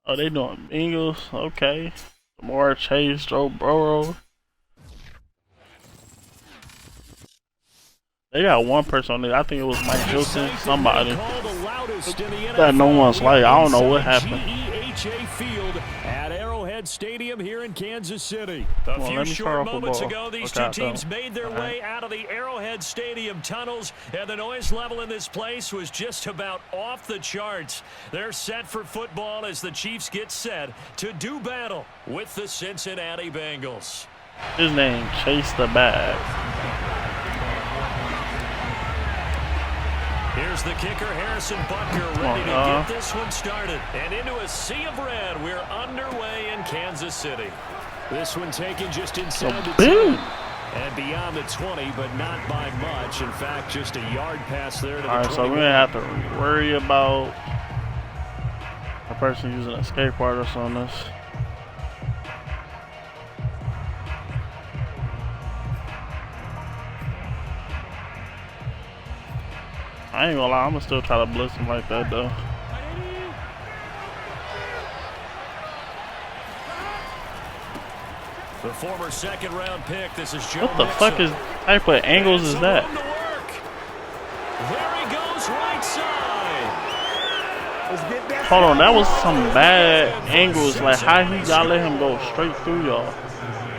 Oh, they doing Bengals. Okay. More Chase, Joe Burrow. They got one person on there. I think it was Mike Hilton, somebody that no one's like. I don't know what happened. At Arrowhead Stadium here in Kansas City. A few short moments ago, these two teams made their way out of the Arrowhead Stadium tunnels, and the noise level in this place was just about off the charts. They're set for football as the Chiefs get set to do battle with the Cincinnati Bengals. His name, Chase the Bag. Here's the kicker, Harrison Butker, ready to get this one started. And into a sea of red, we're underway in Kansas City. This one taken just inside the 10 and beyond the 20, but not by much. In fact, just a yard pass there to the 21. So we're going to have to worry about a person using a skateboard or something. I ain't gonna lie, I'm gonna still try to blitz him like that though. The former second-round pick. This is Joe What the fuck is type of angles is that? There he goes, right side. Hold on, that was some bad angles. Like how he gotta let him go straight through y'all.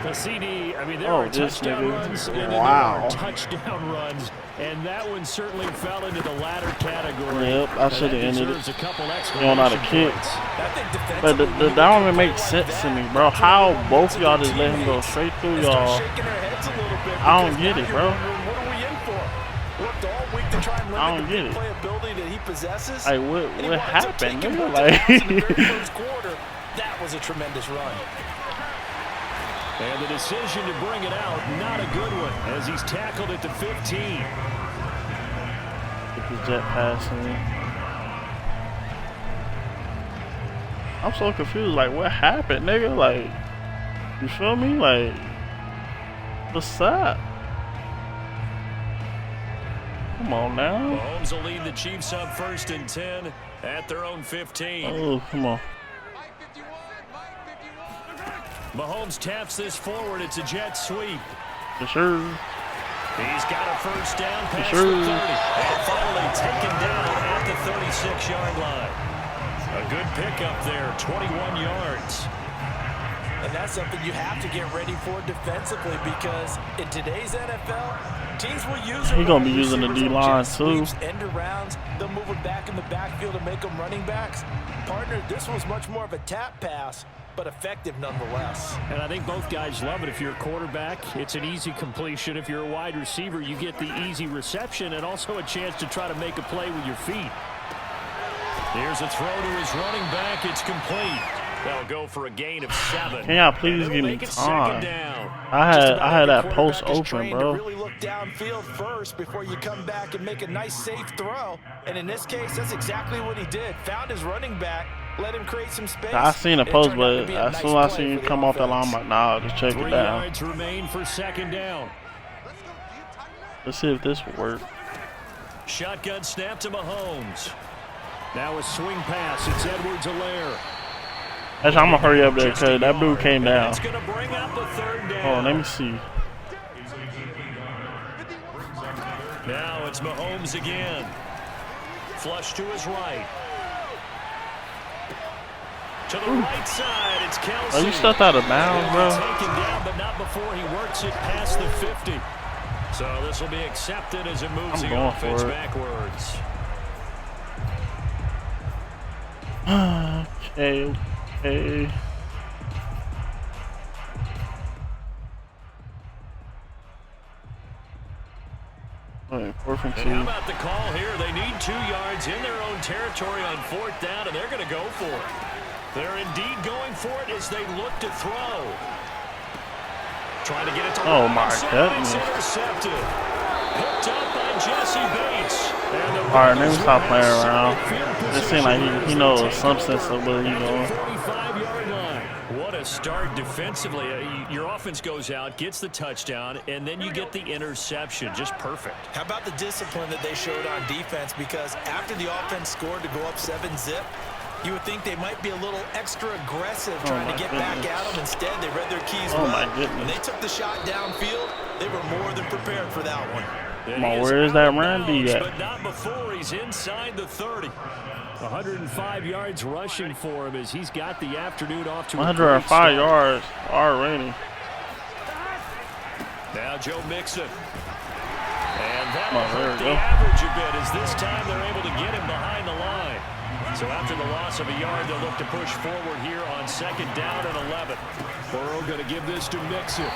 The CD, I mean, there are touchdown runs and there are touchdown runs, and that one certainly fell into the latter category. Yep, I should have ended it. You don't know how to kick. But that don't even make sense to me, bro. How both y'all just let him go straight through y'all? I don't get it, bro. I don't get it. Like, what happened? Nigga? Like, that was a tremendous run. And the decision to bring it out, not a good one, as he's tackled at the 15. Get the jet passing. I'm so confused. Like, what happened, nigga? Like, you feel me? Like, what's up? Come on now. Mahomes will lead the Chiefs up 1st and 10 at their own 15. Oh, come on. Mahomes taps this forward. It's a jet sweep. For sure. He's got a first down past the 30. And finally taken down at the 36-yard line. A good pickup there, 21 yards. And that's something you have to get ready for defensively because in today's NFL, teams will use it. He's going to be using the D-line too. End arounds, they'll move it back in the backfield and make them running backs. Partner, this was much more of a tap pass, but effective nonetheless. And I think both guys love it. If you're a quarterback, it's an easy completion. If you're a wide receiver, you get the easy reception and also a chance to try to make a play with your feet. Here's a throw to his running back. It's complete. They'll go for a gain of 7. Can y'all please give me time? I had that post open, bro. Really look downfield first before you come back and make a nice safe throw. And in this case, that's exactly what he did. Found his running back, let him create some space. I seen a post, but as soon as I seen you come off that line, I'm like, nah, just check it down. 3 yards remain for 2nd down. Let's see if this will work. Shotgun snap to Mahomes. Now a swing pass. It's Edwards-Helaire. Actually, I'm gonna hurry up there because that dude came down. It's gonna bring up the 3rd down. Oh, let me see. Now it's Mahomes again. Flush to his right. To the right side, it's Kelsey. Are you stuck out of bounds, bro? Taken down, but not before he works it past the 50. So this will be accepted as it moves the offense backwards. Okay. Okay. Right, 4th and 2. How about the call here? They need 2 yards in their own territory on 4th down, and they're going to go for it. They're indeed going for it as they look to throw. Trying to get it to oh my goodness. Intercepted. Picked up by Jesse Bates. Alright, let me stop playing around. It seems like he knows some sense of what he's doing. 45-yard line. What a start defensively. Your offense goes out, gets the touchdown, and then you get the interception. Just perfect. How about the discipline that they showed on defense? Because after the offense scored to go up 7-zip, You would think they might be a little extra aggressive trying to get back at them. Instead, they read their keys well. When they took the shot downfield, they were more than prepared for that one. Come on, where is that Randy at? But not before he's inside the 30. 105 yards rushing for him as he's got the afternoon off to 105 yards already. Now Joe Mixon. And that'll hurt the average a bit as this time they're able to get him behind the line. So after the loss of a yard, they'll look to push forward here on 2nd down and 11. Burrow going to give this to Mixon.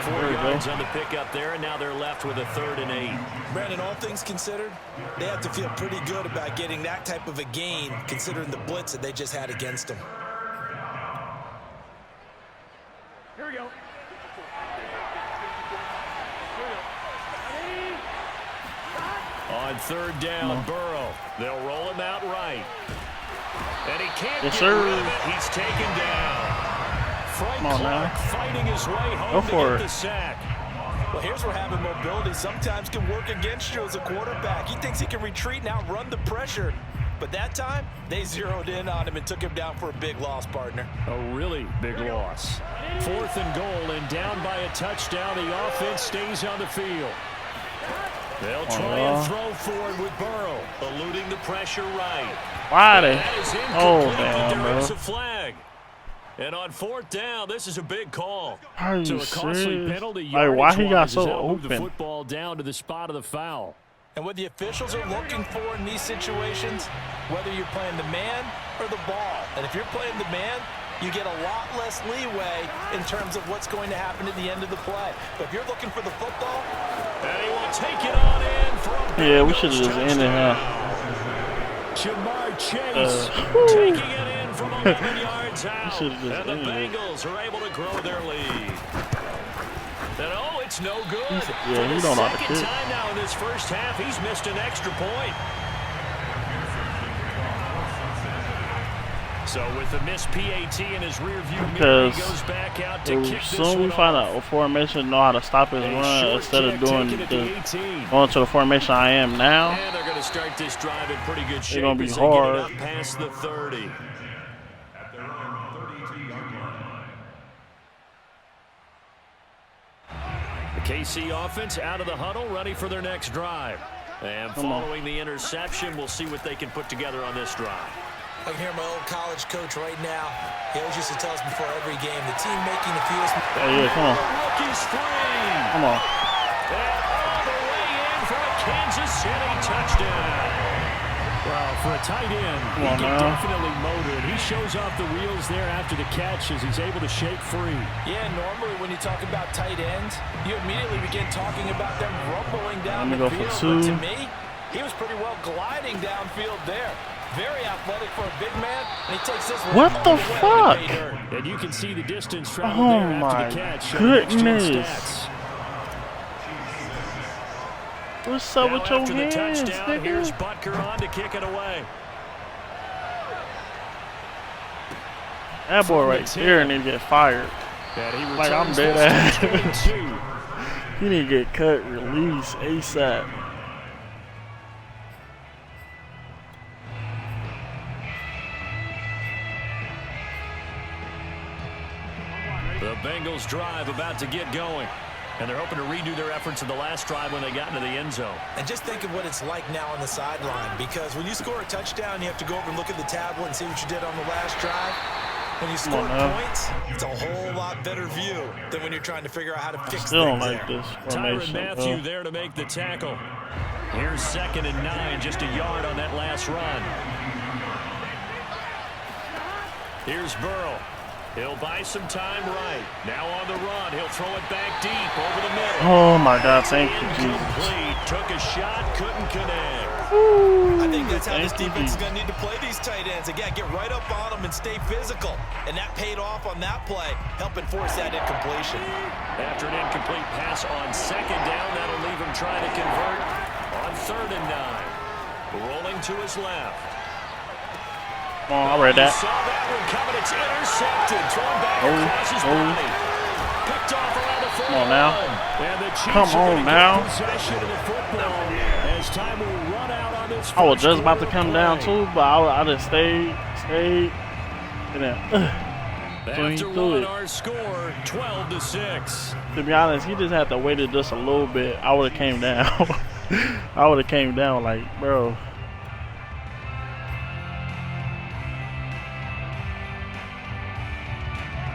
4 yards on the pickup there, and now they're left with a 3rd and 8. Brandon, all things considered, they have to feel pretty good about getting that type of a gain, considering the blitz that they just had against them. Here we go. On 3rd down, Burrow. They'll roll him out right. And he can't get rid of it. He's taken down. Frank Clark fighting his way home to get the sack. Well, here's where having mobility sometimes can work against you as a quarterback. He thinks he can retreat and outrun the pressure. But that time, they zeroed in on him and took him down for a big loss, partner. A really big loss. 4th and goal, and down by a touchdown. The offense stays on the field. They'll try and throw forward with Burrow, eluding the pressure right. Why they? Oh, damn, bro. There's a flag. And on 4th down, this is a big call. Are you so a costly penalty. Like, why he got so open? The football down to the spot of the foul. And what the officials are looking for in these situations, whether you're playing the man or the ball. And if you're playing the man, you get a lot less leeway in terms of what's going to happen at the end of the play. But if you're looking for the football, and he will take it on in for a yeah, we should have just ended, huh? Jamar Chase taking it in from 11 yards out. And the Bengals are able to grow their lead. And oh, it's no good. Yeah, he don't know how to kick. Second time now in this first half, he's missed an extra point. So with the missed PAT in his rearview mirror, he goes back out to kick this one soon we find out formation know how to stop his run instead of going to the formation I am now. And they're going to start this drive in pretty good shape. It's going to be hard. Up past the 30. The KC offense out of the huddle, ready for their next drive. And following the interception, we'll see what they can put together on this drive. I can hear my old college coach right now. He always used to tell us before every game, the team making the fewest. Oh, yeah, come on. Rookie's free. Come on. And all the way in for a Kansas City touchdown. Well, for a tight end, he can definitely motor it. He shows off the wheels there after the catch as he's able to shake free. Yeah, normally when you talk about tight ends, you immediately begin talking about them rumbling down the field. But to me, he was pretty well gliding downfield there. Very athletic for a big man, and he takes this one. What the fuck? And you can see the distance traveled there after the catch. Goodness. What's up with your hands, touchdown, here's Butker on to kick it away. That boy right there need to get fired. Like, I'm dead ass. He need to get cut, released ASAP. The Bengals drive about to get going. And they're hoping to redo their efforts in the last drive when they got into the end zone. And just think of what it's like now on the sideline, because when you score a touchdown, you have to go over and look at the tablet and see what you did on the last drive. When you score points, it's a whole lot better view than when you're trying to figure out how to fix things like there. Tyrann Mathieu there to make the tackle. Here's 2nd and 9, just a yard on that last run. Here's Burrow. He'll buy some time right. Now on the run. He'll throw it back deep over the middle. Oh, my God. Thank you, Jesus. Took a shot, couldn't connect. I think that's how this defense is going to need to play these tight ends. Again, get right up on them and stay physical. And that paid off on that play, helping force that incompletion. After an incomplete pass on 2nd down, that'll leave him trying to convert on 3rd and 9. Rolling to his left. Oh, I read that. Saw that one coming. It's intercepted. Thrown back across his body. Picked off around the Come on now. And the Chiefs Come on now. possession of the football as time will run out on this. I was just about to come down too, but I just stayed, and then so he threw it. Our score 12-6. To be honest, he just had to wait it just a little bit. I would have came down. I would have came down like, bro.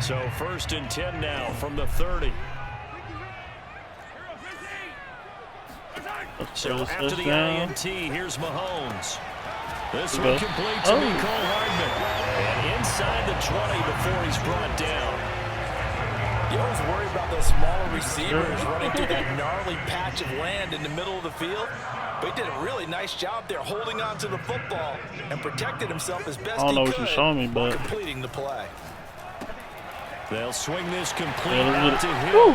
So 1st and 10 now from the 30. So after the INT, here's Mahomes. This one complete to Nicole Hardman. And inside the 20 before he's brought down. You always worry about those smaller receivers running through that gnarly patch of land in the middle of the field. But he did a really nice job there holding on to the football and protected himself as best he could while completing the play. They'll swing this complete out to Hill.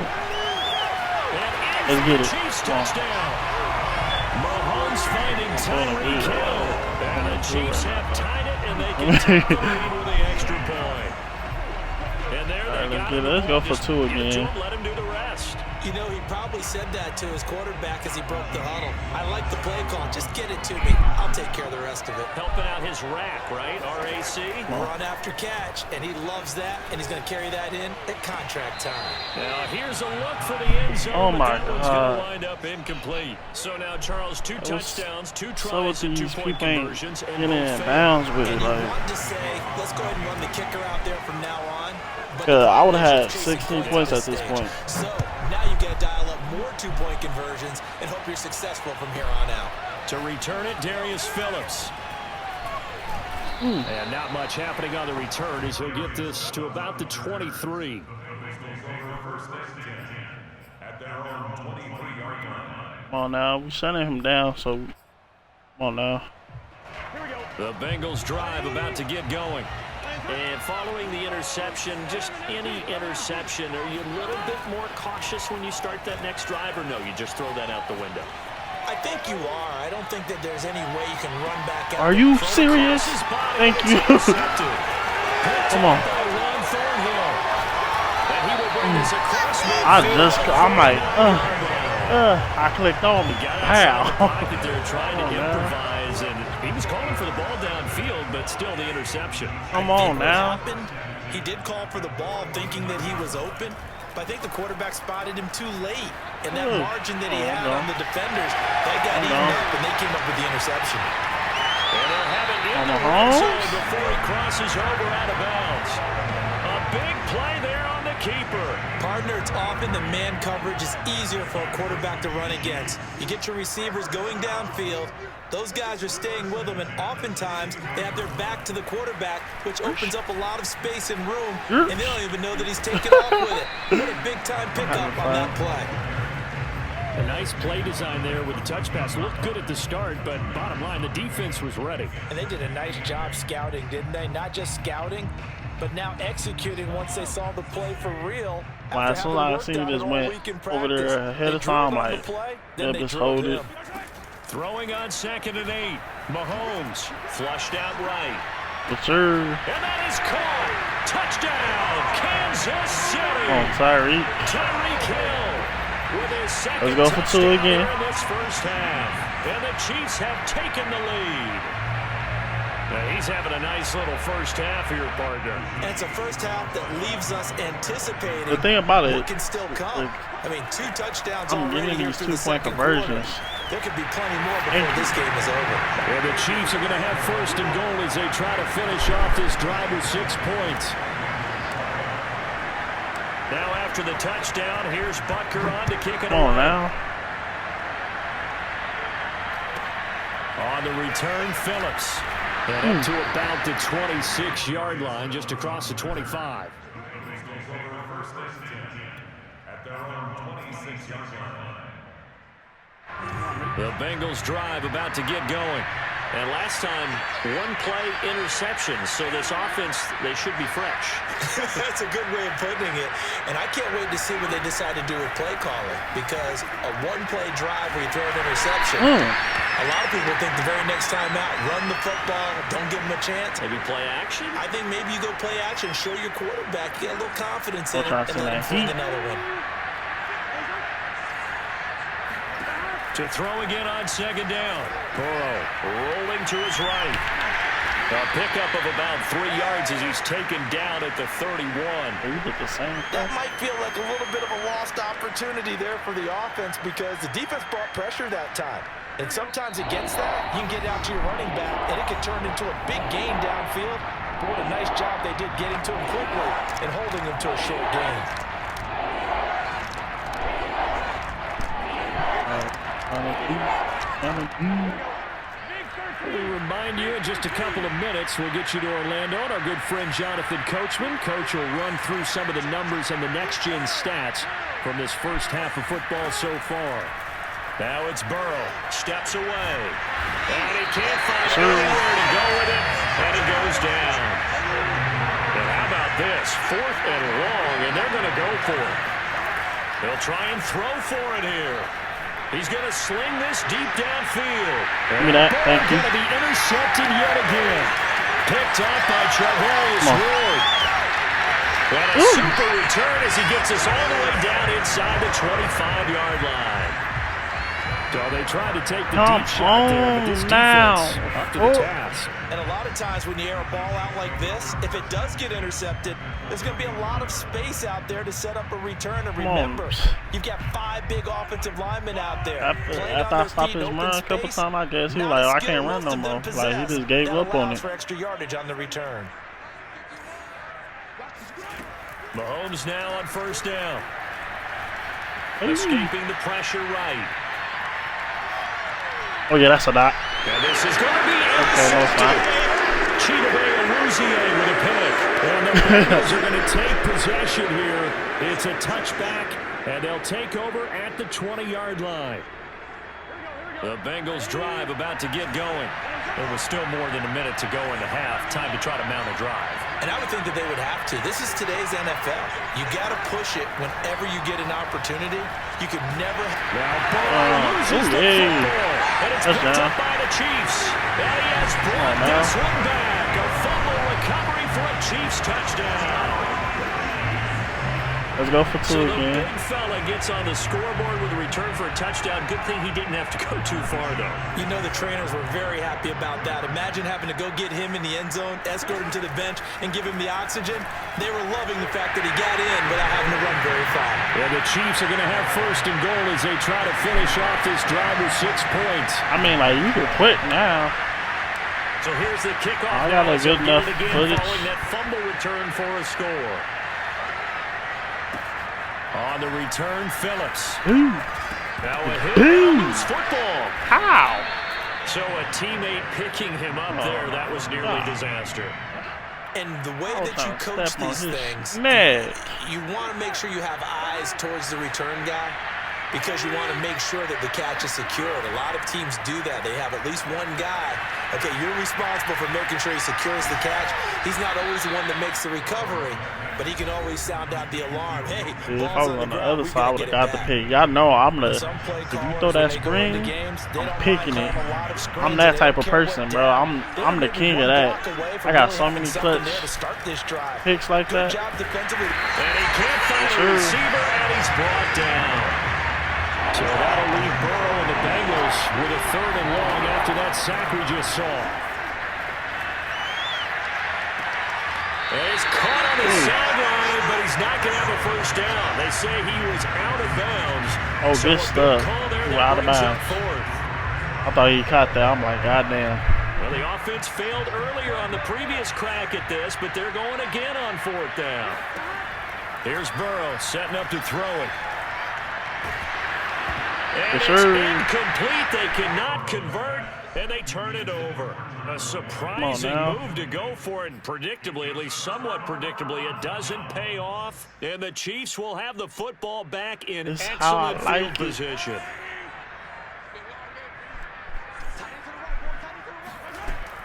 Let's get it. Chiefs touchdown. Mahomes finding Tyreek Hill. And the Chiefs have tied it, and they can take the lead with the extra point. And there they got it. Let's go for 2 again. Let him do the rest. You know, he probably said that to his quarterback as he broke the huddle. I like the play call. Just get it to me. I'll take care of the rest of it. Helping out his rack, right? RAC. Run after catch, and he loves that, and he's going to carry that in at contract time. Now here's a look for the end zone. Oh my God. God. Going to wind up incomplete. So now Charles, 2 touchdowns, 2 tries, and 2-point conversions. Getting in bounds with it. Like, want to say, let's go ahead and run the kicker out there from now on. I would have had 16 points at this point. So now you got to dial up more 2-point conversions and hope you're successful from here on out. To return it, Darius Phillips. And not much happening on the return as he'll get this to about the 23. Come on now, we're sending him down, so come on now. The Bengals drive about to get going. And following the interception, just any interception, are you a little bit more cautious when you start that next drive, or no, you just throw that out the window? I think you are. I don't think that there's any way you can run back out. Are you serious? Thank you. Come on. I'm like, I clicked on the pow. They're trying to improvise, and he was calling for the ball downfield, but still the interception. Come on now. He did call for the ball thinking that he was open, but I think the quarterback spotted him too late. And that margin that he had on the defenders, that got eaten up, and they came up with the interception. And they'll have it in the red zone before he crosses over out of bounds. A big play there on the keeper. Partner, it's often the man coverage is easier for a quarterback to run against. You get your receivers going downfield. Those guys are staying with them, and oftentimes they have their back to the quarterback, which opens up a lot of space and room, and they don't even know that he's taking off with it. What a big-time pickup on that play. A nice play design there with the touch pass. Looked good at the start, but bottom line, the defense was ready. And they did a nice job scouting, didn't they? Not just scouting, but now executing once they saw the play for real. As soon as I seen this went over there ahead of time, like, they'll just hold it. Throwing on 2nd and 8. Mahomes flushed out right. Yes, sir. And that is caught. Touchdown, Kansas City. Oh, Tyreek. Tyreek Hill with his second Let's go for 2 again. In this first half. And the Chiefs have taken the lead. Now he's having a nice little first half here, partner. And it's a first half that leaves us anticipating the thing about it, what can still come. I mean, 2 touchdowns already getting these here through the 2-point second conversions. quarter. There could be plenty more before this game is over. And the Chiefs are going to have 1st and goal as they try to finish off this drive with 6 points. Now after the touchdown, here's Butker on to kick it away. Come on now. On the return, Phillips. And up to about the 26-yard line, just across the 25. The Bengals drive about to get going. And last time, 1-play interception. So this offense, they should be fresh. That's a good way of putting it. And I can't wait to see what they decide to do with play calling. Because a 1-play drive where you throw an interception, a lot of people think the very next time out, run the football, don't give them a chance. Maybe play action? I think maybe you go play action, show your quarterback, get a little confidence in it, and let him fling another one. To throw again on second down. Burrow rolling to his right. A pickup of about 3 yards as he's taken down at the 31. That might feel like a little bit of a lost opportunity there for the offense because the defense brought pressure that time. And sometimes against that, you can get out to your running back, and it can turn into a big gain downfield. But what a nice job they did getting to him quickly and holding him to a short gain. We remind you in just a couple of minutes, we'll get you to Orlando and our good friend Jonathan Coachman. Coach will run through some of the numbers and the next-gen stats from this first half of football so far. Now it's Burrow. Steps away. And he can't find anywhere to go with it. And he goes down. And how about this? 4th and long, and they're going to go for it. They'll try and throw for it here. He's going to sling this deep downfield. Give me that. Thank you. Going to be intercepted yet again. Picked up by Charvarius Ward. And a super return as he gets us all the way down inside the 25-yard line. So they tried to take the deep shot there, but this defense up to the task. And a lot of times when you air a ball out like this, if it does get intercepted, there's going to be a lot of space out there to set up a return. And remember, you've got 5 big offensive linemen out there. After I stopped his run a couple times, I guess he was like, I can't run no more. Like, he just gave up on it. For extra yardage on the return. Mahomes now on first down. Escaping the pressure right. Oh, yeah, that's a dot. And this is going to be intercepted. Chidobe with a pick. And the Bengals are going to take possession here. It's a touchback, and they'll take over at the 20-yard line. The Bengals drive about to get going. There was still more than a minute to go in the half. Time to try to mount a drive. And I would think that they would have to. This is today's NFL. You got to push it whenever you get an opportunity. You could never. Now Burrow loses the football, and it's picked up by the Chiefs. And he has brought this one back. A fumble recovery for a Chiefs touchdown. Let's go for 2 again. The big fella gets on the scoreboard with a return for a touchdown. Good thing he didn't have to go too far, though. You know the trainers were very happy about that. Imagine having to go get him in the end zone, escort him to the bench, and give him the oxygen. They were loving the fact that he got in without having to run very far. Yeah, the Chiefs are going to have first and goal as they try to finish off this drive with 6 points. I mean, like, you can quit now. So here's the kickoff. I got a good enough footage. Following that fumble return for a score. On the return, Phillips. Now a hit on loose football. How? So a teammate picking him up there, that was nearly disaster. And the way that you coach these things, you want to make sure you have eyes towards the return guy because you want to make sure that the catch is secured. A lot of teams do that. They have at least one guy. Okay, you're responsible for making sure he secures the catch. He's not always the one that makes the recovery, but he can always sound out the alarm. Hey, if I was on the other side, I would have got the pick. Y'all know I'm the. If you throw that screen, I'm picking it. I'm that type of person, bro. I'm the king of that. I got so many clutch picks like that. And he can't find a receiver, and he's brought down. So that'll leave Burrow and the Bengals with a 3rd and long after that sack we just saw. And he's caught on the sideline, but he's not going to have a first down. They say he was out of bounds. Oh, so good stuff. Out of bounds. I thought he caught that. I'm like, goddamn. Well, the offense failed earlier on the previous crack at this, but they're going again on 4th down. Here's Burrow setting up to throw it. And it's incomplete. They cannot convert, and they turn it over. A surprising move to go for it, and predictably, at least somewhat predictably, it doesn't pay off. And the Chiefs will have the football back in excellent field position.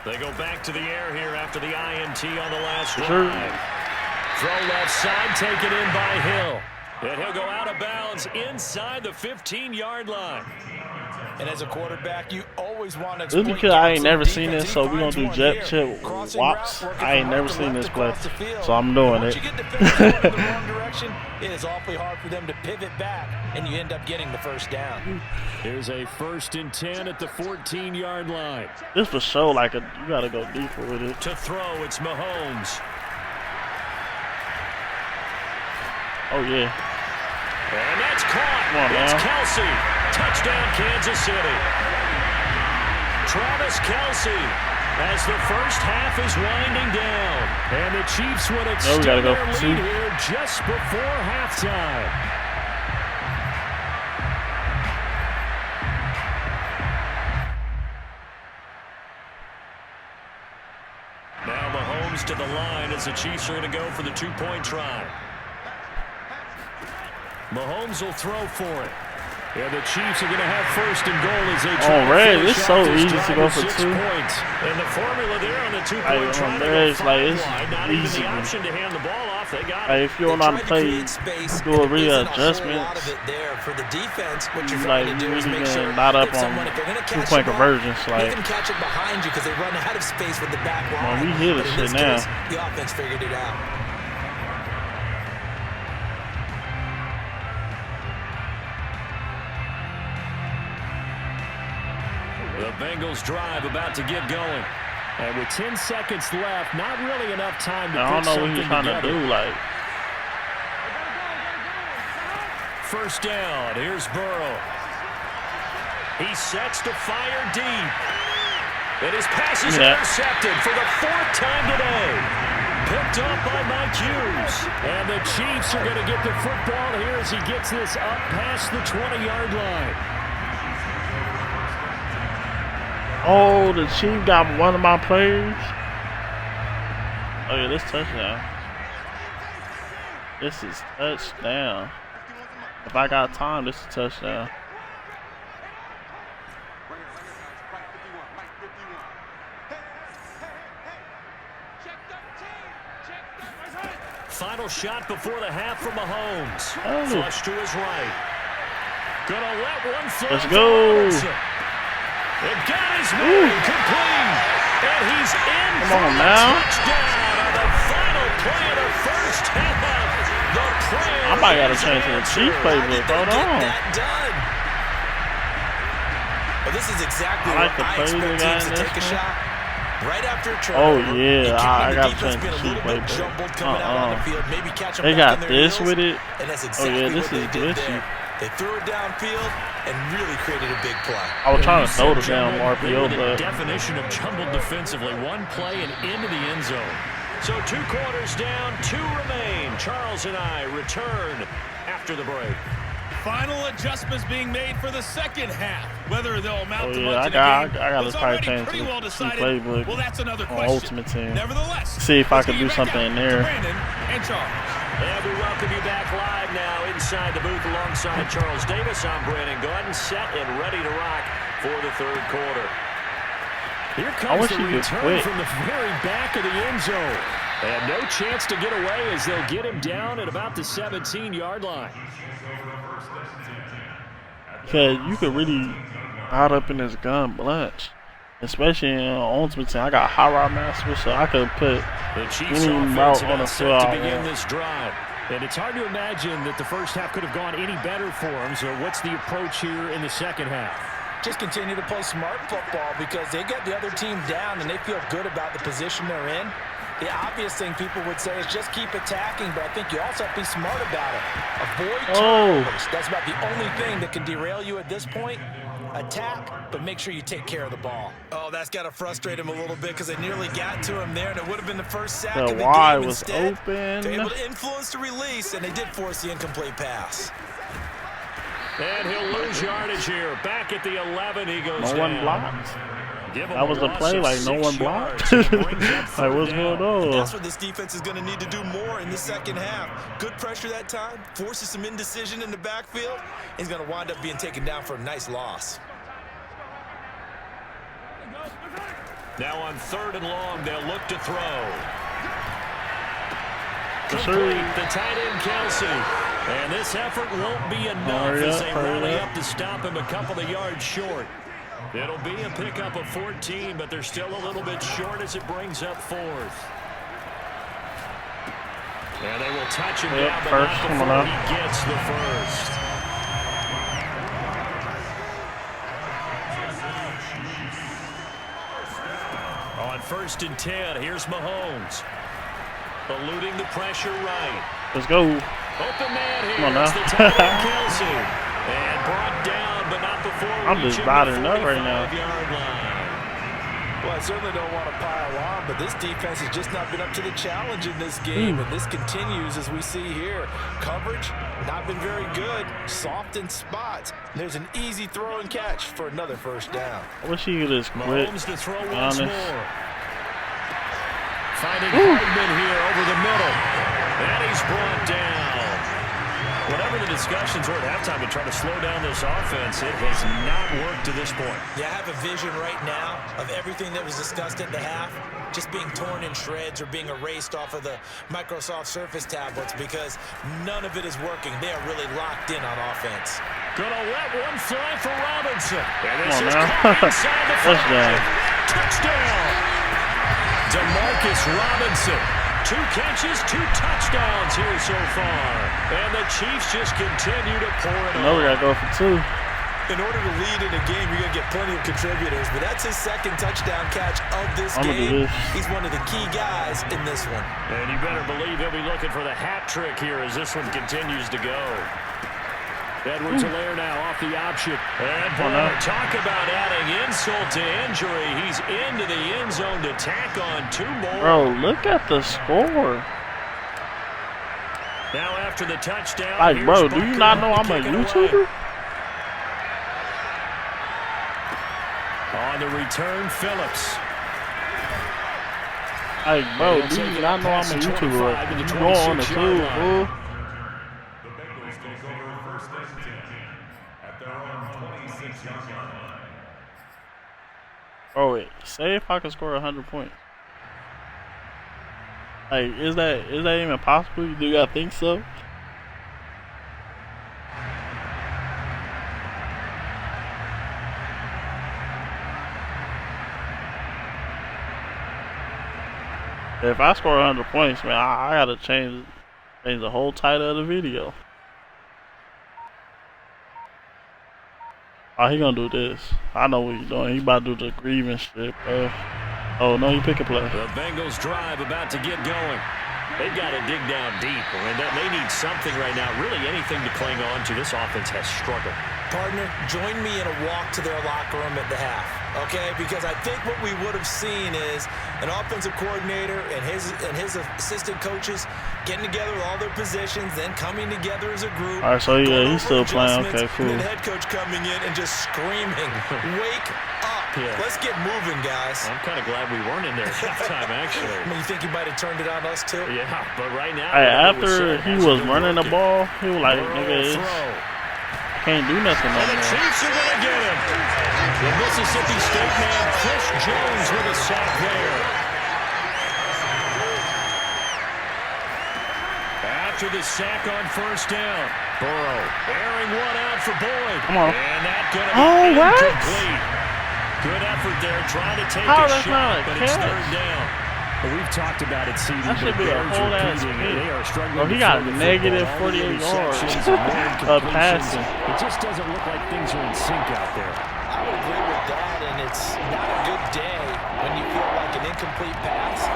They go back to the air here after the INT on the last drive. Throw left side, taken in by Hill. And he'll go out of bounds inside the 15-yard line. And as a quarterback, you always always want to This is because I ain't never seen this, so we're going to do jet chip wops. I ain't never seen this play, so I'm doing it. Once you get defenders going in the wrong direction, it is awfully hard for them to pivot back, and you end up getting the first down. Here's a 1st and 10 at the 14-yard line. This for sure, like, you got to go deeper with it. To throw, it's Mahomes. Oh, yeah. And that's caught. Come on, it's man. Kelsey. Touchdown, Kansas City. Travis Kelsey as the first half is winding down. And the Chiefs would extend their lead here just before halftime. Now Mahomes to the line as the Chiefs are going to go for the 2-point try. Mahomes will throw for it. Yeah, the Chiefs are going to have 1st and goal as they try to finish it's so off this easy to go for 2 points. And the formula there on the 2-point try to go it's like it's not easy. even the option to hand the ball off. They got Like, if you don't know how to play, do a readjustment. For the defense, what you're Like, trying to you do is really make sure not up that on someone, if they're going to catch 2-point conversions. Like, they can catch it behind you because they run out of space with the back line. we hear this shit now. The offense figured it out. The Bengals drive about to get going. And with 10 seconds left, not really enough time to I don't put know what something he's trying together. to do. Like, 1st down. Here's Burrow. He sets to fire deep. And his pass is intercepted for the 4th time today. Picked up by Mike Hughes. And the Chiefs are going to get the football here as he gets this up past the 20-yard line. oh, the Chief got one of my players. Oh, yeah, this touchdown. This is touchdown. If I got time, this is touchdown. Final shot before the half from Mahomes. Oh. Flush to his right. Gonna let one fly. Let's go. It got his man complete. And he's in Come on now. touchdown on the final play of the first half. The I might got to change to the Chief playbook. Hold on. Well, this is exactly I like what the I play they expect got teams in to this take a one. shot. Right after a Oh, turnover, yeah, I got to defense change the been a Chief little bit playbook. jumbled coming out on the field. Maybe catch them They back got in their this heels, with it. and that's Oh, exactly yeah, this what they is did glitchy. there. They threw it downfield and really created a big play. I was trying to throw the damn RPO, the but definition of jumbled defensively. One play and into the end zone. So 2 quarters down, 2 remain. Charles and I return after the break. Final adjustments being made for the second half. Whether they'll amount to much I in got the game, to it's probably already change to pretty well the decided. playbook Well, that's another on question. Ultimate Team. Nevertheless, See if I let's could get do you back something out in to there. Brandon and Charles. And we welcome you back live now inside the booth alongside Charles Davis. I'm Brandon Gordon, set and ready to rock for the 3rd quarter. Here comes the return from the very back of the end zone. And no chance to get away as they'll get him down at about the 17-yard line. Because you could really hide up in this gun bunch. Especially in Ultimate Team. I got high route master, so I could put the Chiefs any route on the field. to begin this drive. And it's hard to imagine that the first half could have gone any better for them. So what's the approach here in the second half? Just continue to play smart football because they got the other team down and they feel good about the position they're in. The obvious thing people would say is just keep attacking, but I think you also have to be smart about it. Avoid turnovers. That's about the only thing that can derail you at this point. Attack, but make sure you take care of the ball. Oh, that's got to frustrate him a little bit because they nearly got to him there, and it would have been the first sack of the game. Was instead, open. they're able to influence the release, and they did force the incomplete pass. And he'll lose yardage here. Back at the 11, he goes down. No one blocked. That was the play, like no one blocked. Like, what's going on? That's what this defense is going to need to do more in the second half. Good pressure that time, forces some indecision in the backfield. He's going to wind up being taken down for a nice loss. Now on 3rd and long, they'll look to throw. Complete. The tight end, Kelsey. And this effort won't be enough as they rally up to stop him a couple of yards short. It'll be a pickup of 14, but they're still a little bit short as it brings up 4th. And they will touch him down, but not before he gets the first. On 1st and 10, here's Mahomes. Eluding the pressure right. Let's go. Open man here. Come on now. It's the tight end, Kelsey. And brought down, but not before I'm just bothering up right now. Well, I certainly don't want to pile on, but this defense has just not been up to the challenge in this game, and this continues as we see here. Coverage, not been very good. Soft in spots. There's an easy throw and catch for another first down. I wish he could just quit. Mahomes to throw once more. Finding Hardman here over the middle. And he's brought down. Whatever the discussions were at halftime to try to slow down this offense, it has not worked to this point. Yeah, I have a vision right now of everything that was discussed at the half just being torn in shreds or being erased off of the Microsoft Surface tablets because none of it is working. They are really locked in on offense. Gonna let one fly for Robinson. And this Come on is now. inside the 5. Touchdown. DeMarcus Robinson. 2 catches, 2 touchdowns here so far. And the Chiefs just continue to pour it on. No, we got to go for 2. In order to lead in a game, you're going to get plenty of contributors, but that's his 2nd touchdown catch of this game. He's one of the key guys in this one. And you better believe he'll be looking for the hat trick here as this one continues to go. Edwards-Helaire now off the option. And talk about adding insult to injury. He's into the end zone to tack on 2 more. Bro, look at the score. Now after the touchdown. Like, bro, do you not know I'm a YouTuber? On the return, Phillips. Like, bro, do you not know I'm a YouTuber? You go on the 2, fool. Oh wait, say if I can score 100 points. Like, is that even possible? Do y'all think so? If I score 100 points, man, I gotta change the whole title of the video. Oh, he gonna do this. I know what he's doing. He about to do the grievance shit, bro. Oh, no, he pick a play. The Bengals drive about to get going. They've got to dig down deep, and they need something right now, really anything to cling on to. This offense has struggled. Partner, join me in a walk to their locker room at the half, okay? Because I think what we would have seen is an offensive coordinator and his assistant coaches getting together with all their positions, then coming together as a group. All right, so yeah, he's still playing. Okay, cool. And then head coach coming in and just screaming, "Wake up! Yeah. Let's get moving, guys." I'm kind of glad we weren't in there at halftime, actually. I mean, you think he might have turned it on us too? Yeah, but right now. Hey, after he was running the ball, he was like, "Nigga, can't do nothing no more." The Chiefs are going to get him. The Mississippi State man, Chris Jones, with a sack there. After the sack on 1st down, Burrow airing one out for Boyd. Come on. And that going to be incomplete. Good effort there, trying to take a shot, but it's 3rd down. But we've talked about it, CD. That should be a whole ass hit. They are struggling. Oh, he got negative 48 yards of passing. It just doesn't look like things are in sync out there. I would agree with that, and it's not a good day when you feel like an incomplete pass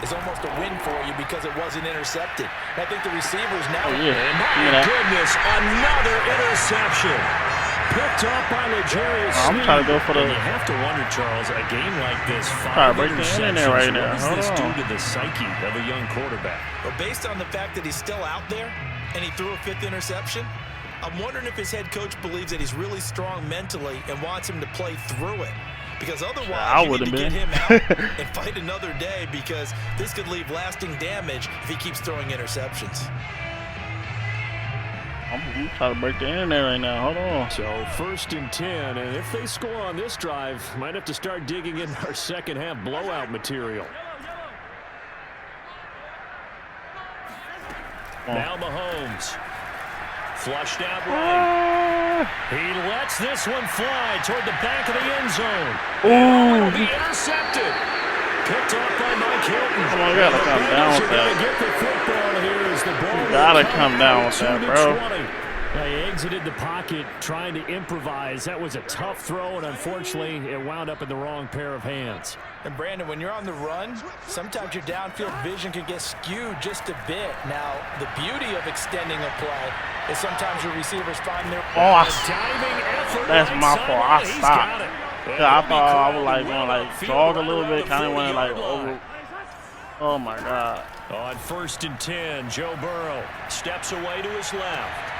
is almost a win for you because it wasn't intercepted. I think the receivers now. Oh, yeah. And my goodness, another interception. Picked up by L'Jarius. I'm trying to go for the. And you have to wonder, Charles, a game like this, 5 interceptions, right now. What does this do to the psyche of a young quarterback? Well, based on the fact that he's still out there and he threw a 5th interception, I'm wondering if his head coach believes that he's really strong mentally and wants him to play through it. Because otherwise, you need to get him out and fight another day because this could leave lasting damage if he keeps throwing interceptions. I'm trying to break the internet right now. Hold on. So 1st and 10, and if they score on this drive, might have to start digging in our 2nd half blowout material. Now Mahomes. Flushed out right. He lets this one fly toward the back of the end zone. Ooh. It'll be intercepted. Picked off by Mike Hilton. Come on, you gotta come down with that. You gotta come down with that, bro. He exited the pocket trying to improvise. That was a tough throw, and unfortunately, it wound up in the wrong pair of hands. And Brandon, when you're on the run, sometimes your downfield vision can get skewed just a bit. Now, the beauty of extending a play is sometimes your receivers find their diving effort. That's my fault. I stopped. Yeah, I thought I was like going like jog a little bit, kind of went like over. Oh my God. On 1st and 10, Joe Burrow steps away to his left.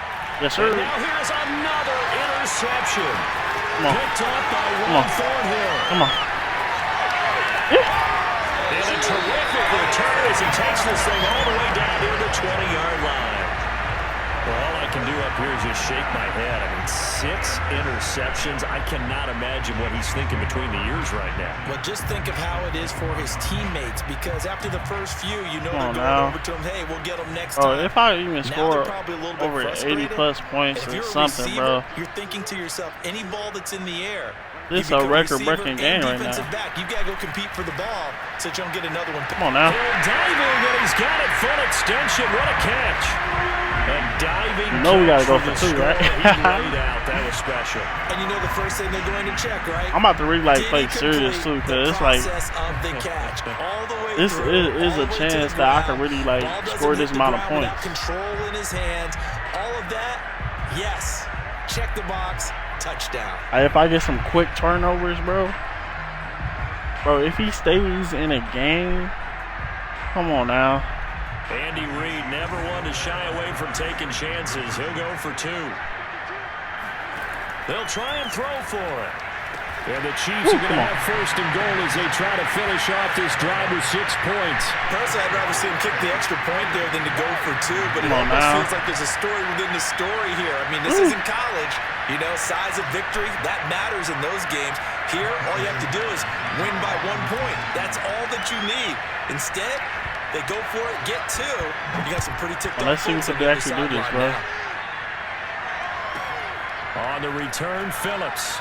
Yes, sir. And now here's another interception. Come on. Picked up by Come on. Thornhill. Come on. And a terrific return as he takes this thing all the way down near the 20-yard line. Well, all I can do up here is just shake my head. I mean, 6 interceptions. I cannot imagine what he's thinking between the ears right now. Well, just think of how it is for his teammates, because after the first few, you know they're going over to him, hey, we'll get them next time. If I even score over 80-plus points or something, bro. You're thinking to yourself, any ball that's in the air, this is a record-breaking game right now. You got to go compete for the ball so that you don't get another one. Come on now. Diving, and he's got it full extension. What a catch. A diving you know we got to go for 2, right? That was special. And you know the first thing they're going to check, right? I'm about to really like play serious too, because it's like this is a chance that I can really like score this amount of points. Control in his hands, all of that. Yes, check the box, touchdown. If I get some quick turnovers, bro, if he stays in a game, come on now. Andy Reid never one to shy away from taking chances. He'll go for 2. They'll try and throw for it. And the Chiefs are going to have 1st and goal as they try to finish off this drive with 6 points. Personally, I'd rather see him kick the extra point there than to go for 2, but it almost feels like there's a story within the story here. I mean, this isn't college. You know, size of victory, that matters in those games. Here, all you have to do is win by 1 point. That's all that you need. Instead, they go for it, get 2. You got some pretty ticked off. Let's see if they actually do this, bro. On the return, Phillips.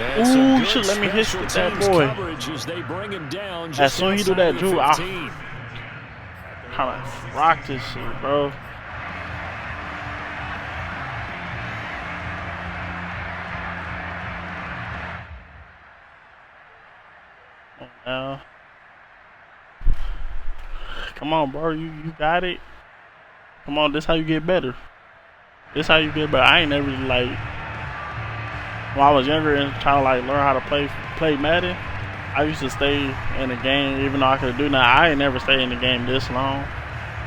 Ooh, you should let me hit that boy. As soon as you do that, Drew, I kind of rock this shit, bro. Come on, bro. You got it. Come on, this how you get better. This how you get better. I ain't never like when I was younger and trying to like learn how to play Madden. I used to stay in the game even though I could do that. I ain't never stayed in the game this long.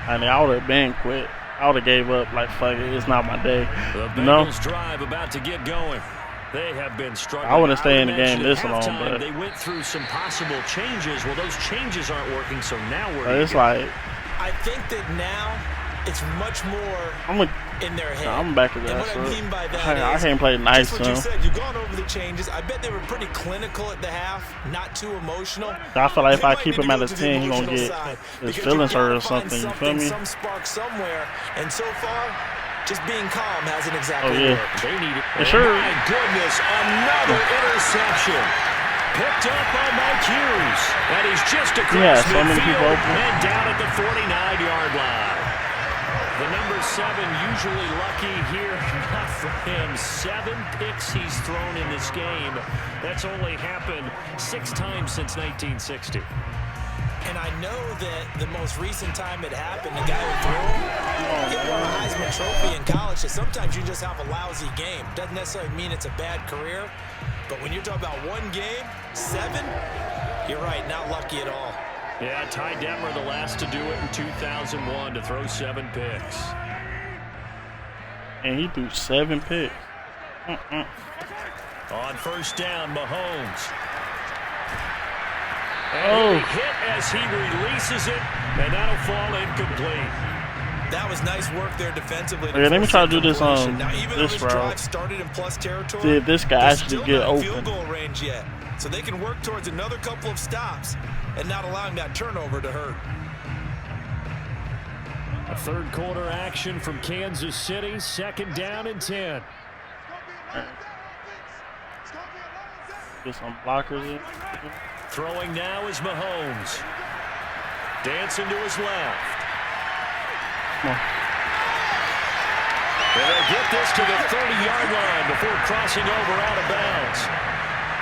I mean, I would have been quit. I would have gave up. Like fuck it, it's not my day. The Bengals drive about to get going. They have been struggling. I wouldn't stay in the game this long, but they went through some possible changes. Well, those changes aren't working, so now it's like I think that now it's much more in their head. I'm back to that. What I mean by that I can't play nice. What you said, you've gone over the changes. I bet they were pretty clinical at the half, not too emotional. I feel like if I keep him at a 10, he's gonna get his feelings hurt or something. You feel me? Some spark somewhere, and so far, just being calm hasn't exactly worked. They need it. Sure. My goodness, another interception. Picked up by Mike Hughes. And he's just across midfield and down at the 49-yard line. The number 7 usually lucky here. Not for him. 7 picks he's thrown in this game. That's only happened 6 times since 1960. And I know that the most recent time it happened, the guy who threw him won a Heisman Trophy in college. So sometimes you just have a lousy game. Doesn't necessarily mean it's a bad career. But when you're talking about 1 game, 7, you're right, not lucky at all. Yeah, Ty Detmer, the last to do it in 2001, to throw 7 picks. And he threw 7 picks. On 1st down, Mahomes. And hit as he releases it, and that'll fall incomplete. That was nice work there defensively. Okay, let me try to do this on this route. See if this guy actually get open. Field goal range yet, so they can work towards another couple of stops and not allowing that turnover to hurt. Third quarter action from Kansas City. 2nd down and 10. Get some blockers in. Throwing now is Mahomes. Dancing to his left. Come on. And they'll get this to the 30-yard line before crossing over out of bounds.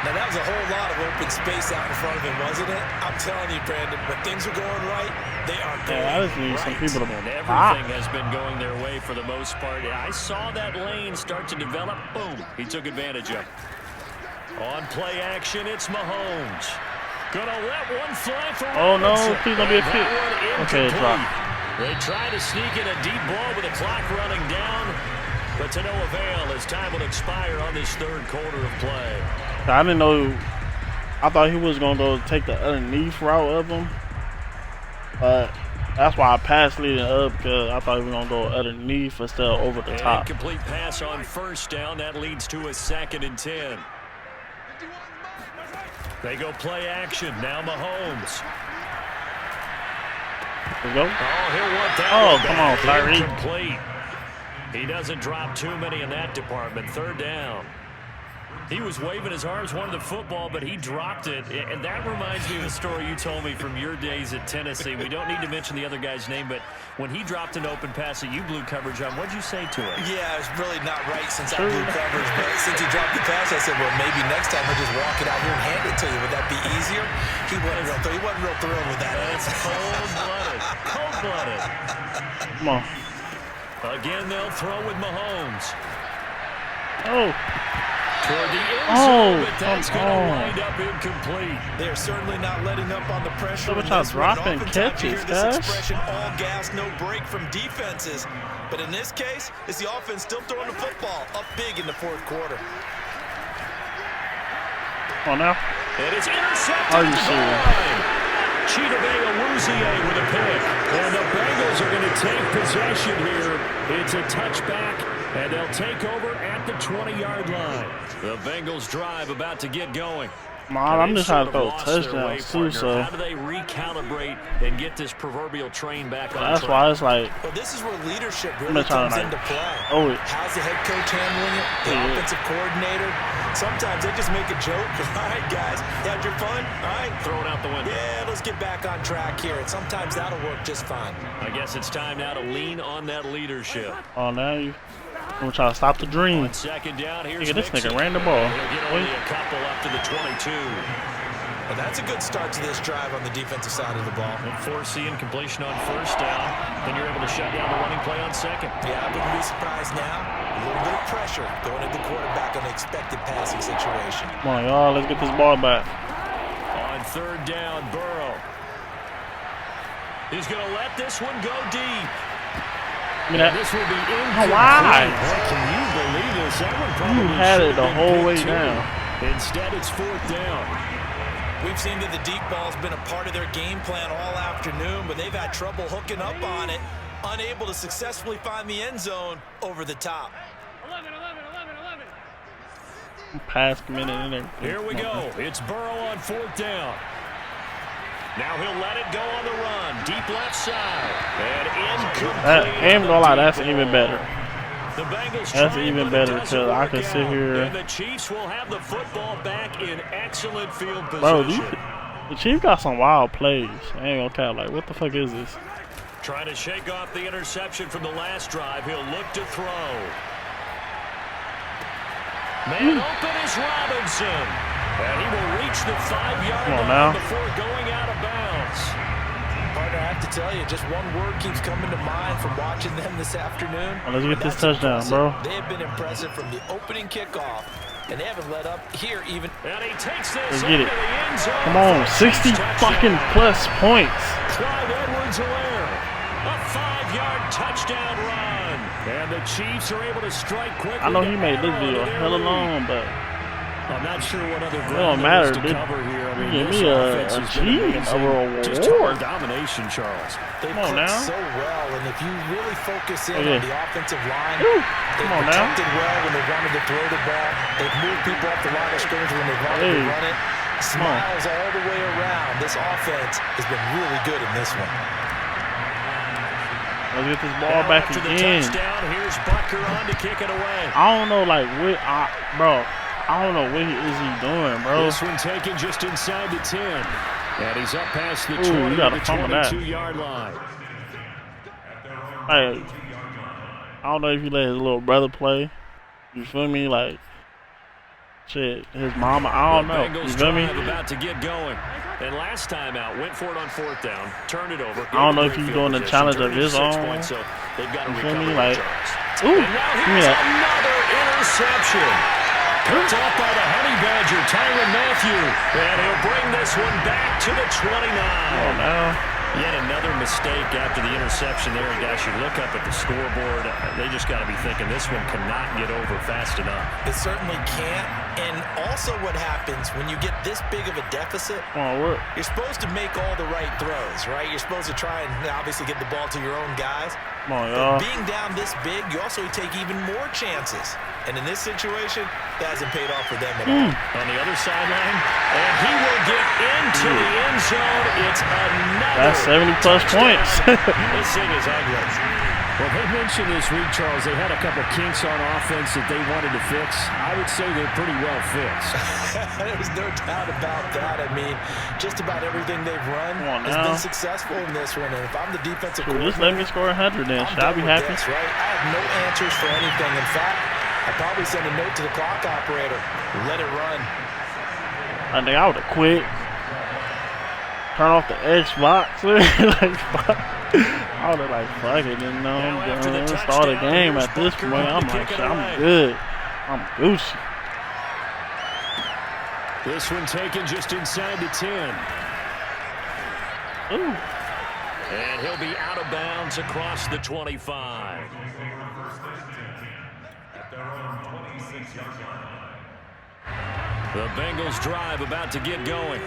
Now, that was a whole lot of open space out in front of him, wasn't it? I'm telling you, Brandon, when things are going right, they are going I just need some people to and everything has been going their way for the most part. I saw that lane start to develop. Boom. He took advantage of it. On play action, it's Mahomes. Gonna let one fly for Oh, no. Robinson. Please don't be a pick. Okay, drop. They try to sneak in a deep ball with the clock running down, but to no avail as time will expire on this third quarter of play. I didn't know. I thought he was going to go take the underneath route of him. But that's why I passed leading up, because I thought he was going to go underneath instead of over the top. Complete pass on 1st down. That leads to a 2nd and 10. They go play action. Now Mahomes. Let's go. Oh, he'll want that. Oh, come on, Tyreek. Incomplete. He doesn't drop too many in that department. 3rd down. He was waving his arms, wanted the football, but he dropped it. And that reminds me of the story you told me from your days at Tennessee. We don't need to mention the other guy's name, but when he dropped an open pass that you blew coverage on, what'd you say to him? Yeah, it's really not right since I blew coverage, but since he dropped the pass, I said, well, maybe next time I'll just walk it out here and hand it to you. Would that be easier? He wasn't real thrilled with that. That's cold-blooded. Cold-blooded. Come on. Again, they'll throw with Mahomes. Oh. Toward the end zone, but that's come going to on. wind up incomplete. They're certainly not letting up on the pressure. Look at y'all dropping catches, guys. Expression, all gas, no break from defenses. But in this case, it's the offense still throwing the football up big in the 4th quarter. Come on now. And it's intercepted. Are you serious? Ea with a pick. And the Bengals are going to take possession here. It's a touchback, and they'll take over at the 20-yard line. The Bengals drive about to get going. Man, I'm just trying to throw touchdowns too, so how do they recalibrate and get this proverbial train back on that's track? why it's like. Well, this is where leadership really comes into play. Oh, how's the head coach handling it? The offensive coordinator. Sometimes they just make a joke. All right, guys, you had your fun? All right. Throw it out the window. Yeah, let's get back on track here. And sometimes that'll work just fine. I guess it's time now to lean on that leadership. Oh, now you. I'm trying to stop the dream. 2nd down, here's Nigga, this nigga ran the ball. He'll get only a couple up to the 22. Well, that's a good start to this drive on the defensive side of the ball. Foreseeing completion on 1st down. Then you're able to shut down the running play on 2nd. Yeah, I wouldn't be surprised now. A little bit of pressure going at the quarterback on the expected passing situation. Come on, y'all. Let's get this ball back. On 3rd down, Burrow. He's going to let this one go deep. This will be incomplete. Why? Can you believe this? That one probably You had it the whole way down. Instead, it's 4th down. We've seen that the deep ball's been a part of their game plan all afternoon, but they've had trouble hooking up on it, unable to successfully find the end zone over the top. 11. Pass committed in there. Here we go. It's Burrow on 4th down. Now he'll let it go on the run. Deep left side. And incomplete. I ain't gonna lie, that's even better. The Bengals That's even better because I can sit here. And the Chiefs will have the football back in excellent field position. Bro, the Chiefs got some wild plays. I ain't gonna cap. Like, what the fuck is this? Trying to shake off the interception from the last drive. He'll look to throw. Man open is Robinson. And he will reach the 5-yard line before going out of bounds. Partner, I have to tell you, just one word keeps coming to mind from watching them this afternoon. Well, let's get this touchdown, bro. They have been impressive from the opening kickoff, and they haven't let up here even. And he takes this let's get it. into the end zone. Come on, 60 fucking plus points. Clyde Edwards-Helaire, a 5-yard touchdown run. And the Chiefs are able to strike quickly. I know he made this video hella long, but I'm not sure what other ground there is to cover here. I mean, give me a G over a reward. Domination, Charles. They Come on now. so well, and if you really focus in on the offensive line, Come on now. protected well when they wanted to throw the ball. They've moved people off the line of scrimmage when they wanted to run it. Smiles all the way around. This offense has been really good in this one. Let's get this ball back again. Here's Butker on to kick it away. I don't know, like, what, bro. I don't know what is he doing, bro. This one taken just inside the 10. And he's up past the 20 you gotta to the fumble that. 22-yard line. Hey, I don't know if he let his little brother play. You feel me? Like, shit, his mama, I don't know. You feel me? About to get going. And last time out, went for it on 4th down, turned it over. I don't know if he's doing the challenge of his own. So they've got to you feel recover me? Like, the ooh, give me that. Another interception. Picked off by the Honey Badger, Tyrann Mathieu. And he'll bring this one back to the 29. Oh, no. Yet another mistake after the interception there. And guys, you look up at the scoreboard, they just got to be thinking this one cannot get over fast enough. It certainly can't. And also what happens when you get this big of a deficit, you're supposed to make all the right throws, right? You're supposed to try and obviously get the ball to your own guys. But being down this big, you also take even more chances. And in this situation, that hasn't paid off for them at all. On the other sideline, and he will get into the end zone. It's another. That's 70-plus points. This thing is ugly. Well, they mentioned this week, Charles, they had a couple kinks on offense that they wanted to fix. I would say they're pretty well fixed. There's no doubt about that. I mean, just about everything they've run has been successful in this one. And if I'm the defensive coordinator, just let me score 100 then. Should I be happy? This, right? I have no answers for anything. In fact, I'd probably send a note to the clock operator. Let it run. I think I would have quit. Turn off the Xbox. Like, fuck. I would have like, fuck it, and start the game at this point. I'm like, shit, I'm good. I'm Gucci. This one taken just inside the 10. Ooh. And he'll be out of bounds across the 25. The Bengals drive about to get going.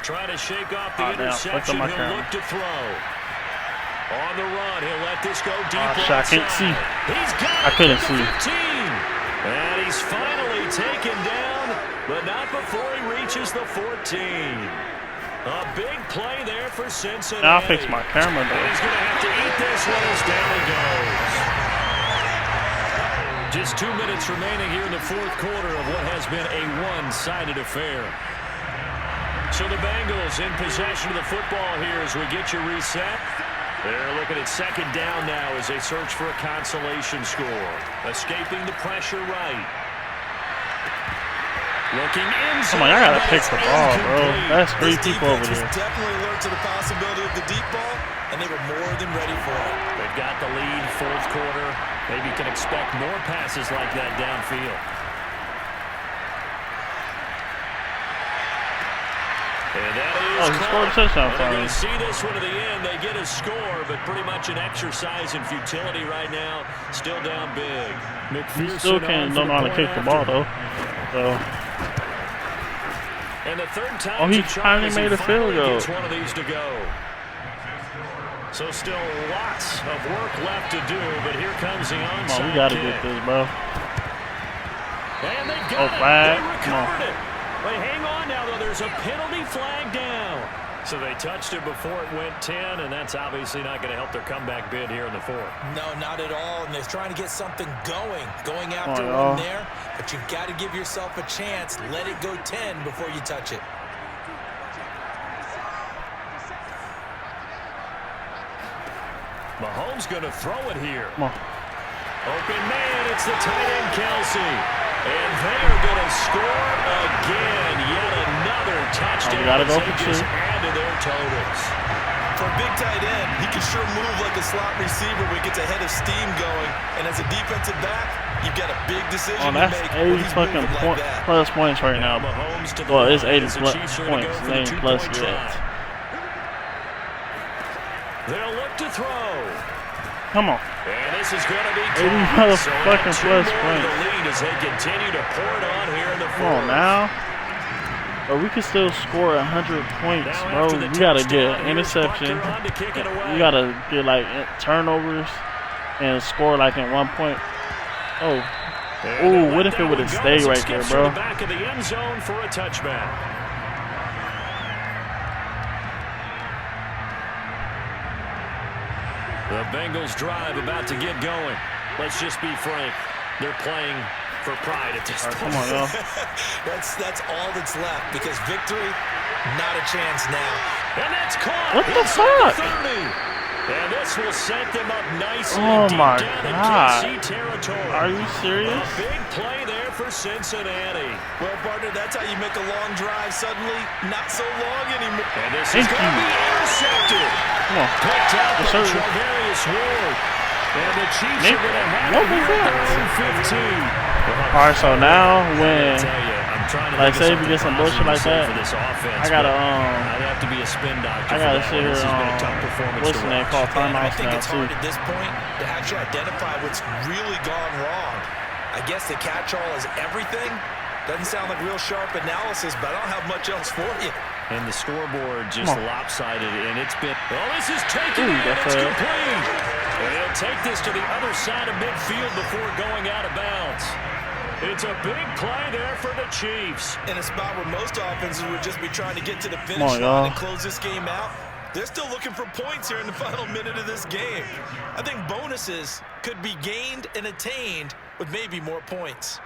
Try to shake off the interception. He'll look to throw. On the run, he'll let this go deep. I can't see. He's got I couldn't see. 15. And he's finally taken down, but not before he reaches the 14. A big play there for Cincinnati. Now I'll fix my camera, though. He's going to have to eat this one as down he goes. Just 2 minutes remaining here in the 4th quarter of what has been a one-sided affair. So the Bengals in possession of the football here as we get you reset. They're looking at 2nd down now as they search for a consolation score. Escaping the pressure right. Looking inside. Come on, I gotta pick the ball, bro. That's 3 people over there. Definitely alert to the possibility of the deep ball, and they were more than ready for it. They've got the lead, 4th quarter. Maybe you can expect more passes like that downfield. And that is he scored a touchdown for They're going me. to see this one to the end. They get a score, but pretty much an exercise in futility right now. Still down big. You still don't know how to kick the ball, though. So. And the 3rd time he finally made a field goal. One of these to go. So still lots of work left to do, but here comes the onside Come on, we gotta kick. get this, bro. And they got it. Flag. They recovered it. Wait, hang on now, though. There's a penalty flag down. So they touched it before it went 10, and that's obviously not going to help their comeback bid here in the 4th. No, not at all. And they're trying to get something going after one there. But you've got to give yourself a chance. Let it go 10 before you touch it. Mahomes going to throw it here. Come on. Open man, it's the tight end, Kelsey. And they are going to score again. Yet another touchdown. We got to go for 2. Add to their totals. For a big tight end, he can sure move like a slot receiver when he gets a head of steam going. And as a defensive back, you've got a big decision to make. That's 80 fucking plus points right now. Well, it's 80 plus points. It ain't plus yet. They'll look to throw. Come on. And this is going to be 80 motherfucking plus points. The lead as they continue to pour it on here in the 4th. Come on now. But we can still score 100 points, bro. We gotta get an interception. We gotta get like turnovers and score like in 1 point. Oh, what if it would have stayed right there, bro? Back of the end zone for a touchback. The Bengals drive about to get going. Let's just be frank. They're playing for pride at this point. Come on, y'all. that's all that's left because victory, not a chance now. And that's caught. What the fuck? 30. And this will set them up nicely Oh my deep down God. in KC territory. Are you serious? A big play there for Cincinnati. Well, partner, that's how you make a long drive suddenly not so long anymore. And this is going to be intercepted. Come on. Picked out by Yes, sir. Travarius Ward. And the Chiefs Nick, are going to have what it was here at that? their own 15. Alright, so now when, like, say if you you get some bullshit like that, I gotta, I'd have to be a spin doctor. I gotta for that sit one. here, This has been a tough performance what's to the name watch. called And I timeouts think now it's too. hard at this point to actually identify what's really gone wrong. I guess the catch-all is everything. Doesn't sound like real sharp analysis, but I don't have much else for you. And the scoreboard just lopsided, and it's been... Oh, this is taken in. that's It's a- complete. And he'll take this to the other side of midfield before going out of bounds. It's a big play there for the Chiefs. In a spot where most offenses would just be trying to get to the finish on, line y'all. and close this game out, they're still looking for points here in the final minute of this game. I think bonuses could be gained and attained with maybe more points.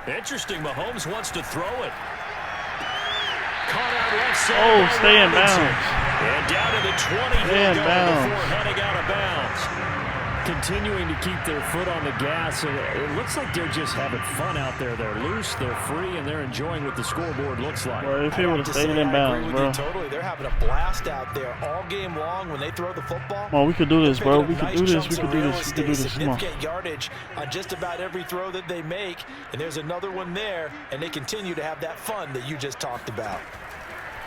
Interesting, Mahomes wants to throw it. Caught out left side. Oh, by stay in Robinson. bounds. And down to the 20 Stay in he'll go bounds. before heading out of bounds. Continuing to keep their foot on the gas, and it looks like they're just having fun out there. They're loose, they're free, and they're enjoying what the scoreboard looks like. Bro, if he would have stayed in I bounds, agree with bro. you totally. They're having a blast out there all game long when they throw the football. Come on, we could do this, bro. We Picking up could do nice this. We chunks could of do real this. We could do estate, this. Come on. significant yardage on just about every throw that they make, and there's another one there, and they continue to have that fun that you just talked about.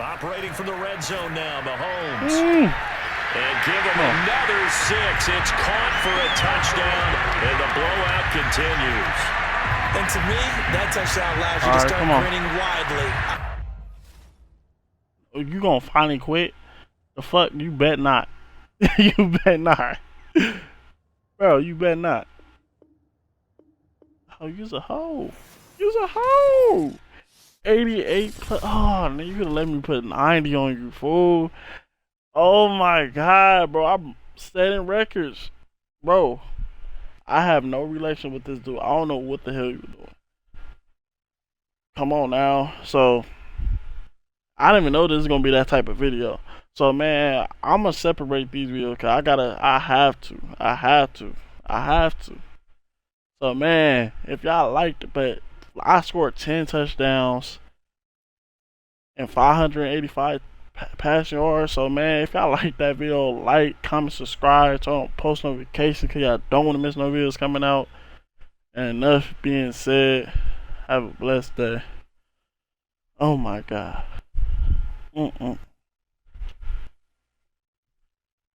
Operating from the red zone now, Mahomes. And give him another 6. It's caught for a touchdown, and the blowout continues. And to me, that touchdown allows you All to right, start come on. grinning widely. You gonna finally quit? The fuck? You bet not. You bet not. Bro, you bet not. Oh, use a hoe. Use a hoe. 88 plus. Oh, man, you could have let me put 90 on you, fool. Oh my god, bro. I'm setting records. Bro, I have no relation with this dude. I don't know what the hell you were doing. Come on now. So, I didn't even know this was going to be that type of video. So, man, I'm going to separate these videos because I have to. So, man, if y'all liked it, but I scored 10 touchdowns and 585 passing yards. So, man, if y'all like that video, like, comment, subscribe, turn on post notifications because y'all don't want to miss no videos coming out. And enough being said, have a blessed day. Oh, my God.